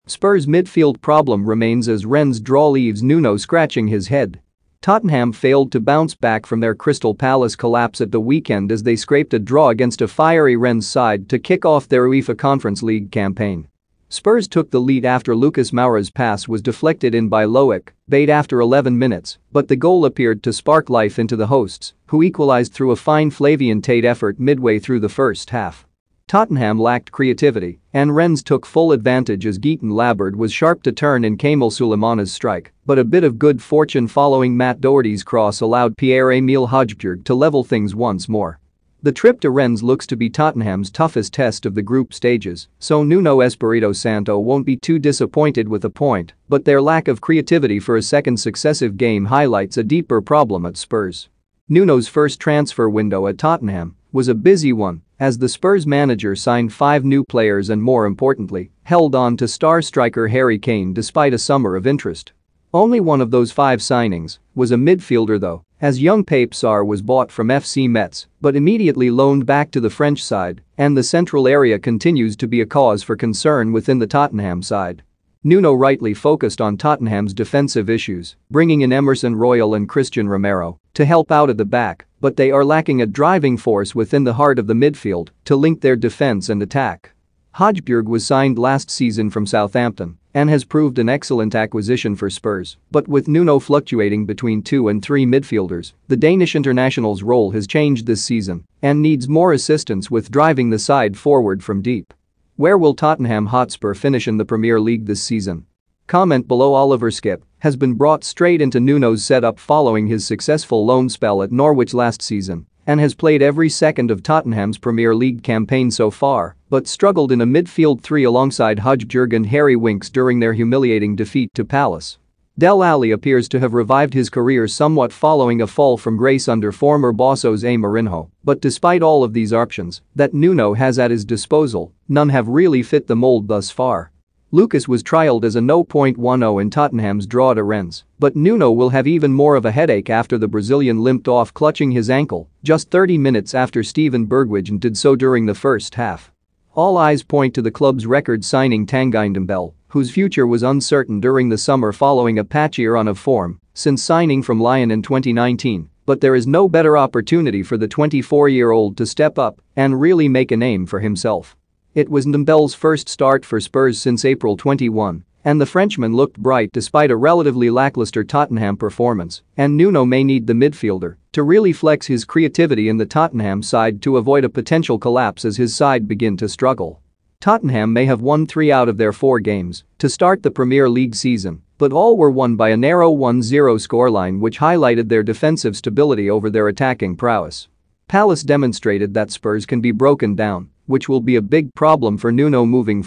Spurs' midfield problem remains as Rennes' draw leaves Nuno scratching his head. Tottenham failed to bounce back from their Crystal Palace collapse at the weekend as they scraped a draw against a fiery Rennes side to kick off their UEFA Conference League campaign. Spurs took the lead after Lucas Moura's pass was deflected in by Loic Bate after 11 minutes, but the goal appeared to spark life into the hosts, who equalized through a fine Flavien Tate effort midway through the first half. Tottenham lacked creativity, and Rennes took full advantage as Guiton Laborde was sharp to turn in Kamil Sulemana's strike, but a bit of good fortune following Matt Doherty's cross allowed Pierre-Emile Højbjerg to level things once more. The trip to Rennes looks to be Tottenham's toughest test of the group stages, so Nuno Espirito Santo won't be too disappointed with a point, but their lack of creativity for a second successive game highlights a deeper problem at Spurs. Nuno's first transfer window at Tottenham was a busy one, as the Spurs manager signed 5 new players and, more importantly, held on to star striker Harry Kane despite a summer of interest. Only one of those 5 signings was a midfielder though, as young Pape Sarr was bought from FC Metz but immediately loaned back to the French side, and the central area continues to be a cause for concern within the Tottenham side. Nuno rightly focused on Tottenham's defensive issues, bringing in Emerson Royal and Christian Romero to help out at the back, but they are lacking a driving force within the heart of the midfield to link their defense and attack. Højbjerg was signed last season from Southampton and has proved an excellent acquisition for Spurs, but with Nuno fluctuating between 2 and 3 midfielders, the Danish international's role has changed this season and needs more assistance with driving the side forward from deep. Where will Tottenham Hotspur finish in the Premier League this season? Comment below. Oliver Skipp has been brought straight into Nuno's setup following his successful loan spell at Norwich last season and has played every second of Tottenham's Premier League campaign so far, but struggled in a midfield 3 alongside Højbjerg and Harry Winks during their humiliating defeat to Palace. Dele Alli appears to have revived his career somewhat following a fall from grace under former boss Jose Mourinho, but despite all of these options that Nuno has at his disposal, none have really fit the mold thus far. Lucas was trialled as a 0.10 in Tottenham's draw to Rennes, but Nuno will have even more of a headache after the Brazilian limped off clutching his ankle just 30 minutes after Steven Bergwijn did so during the first half. All eyes point to the club's record signing Tanguy Ndombele, whose future was uncertain during the summer following a patchy run of form since signing from Lyon in 2019, but there is no better opportunity for the 24-year-old to step up and really make a name for himself. It was Ndombele's first start for Spurs since April 21, and the Frenchman looked bright despite a relatively lackluster Tottenham performance, and Nuno may need the midfielder to really flex his creativity in the Tottenham side to avoid a potential collapse as his side begin to struggle. Tottenham may have won 3 out of their 4 games to start the Premier League season, but all were won by a narrow 1-0 scoreline which highlighted their defensive stability over their attacking prowess. Palace demonstrated that Spurs can be broken down, which will be a big problem for Nuno moving forward.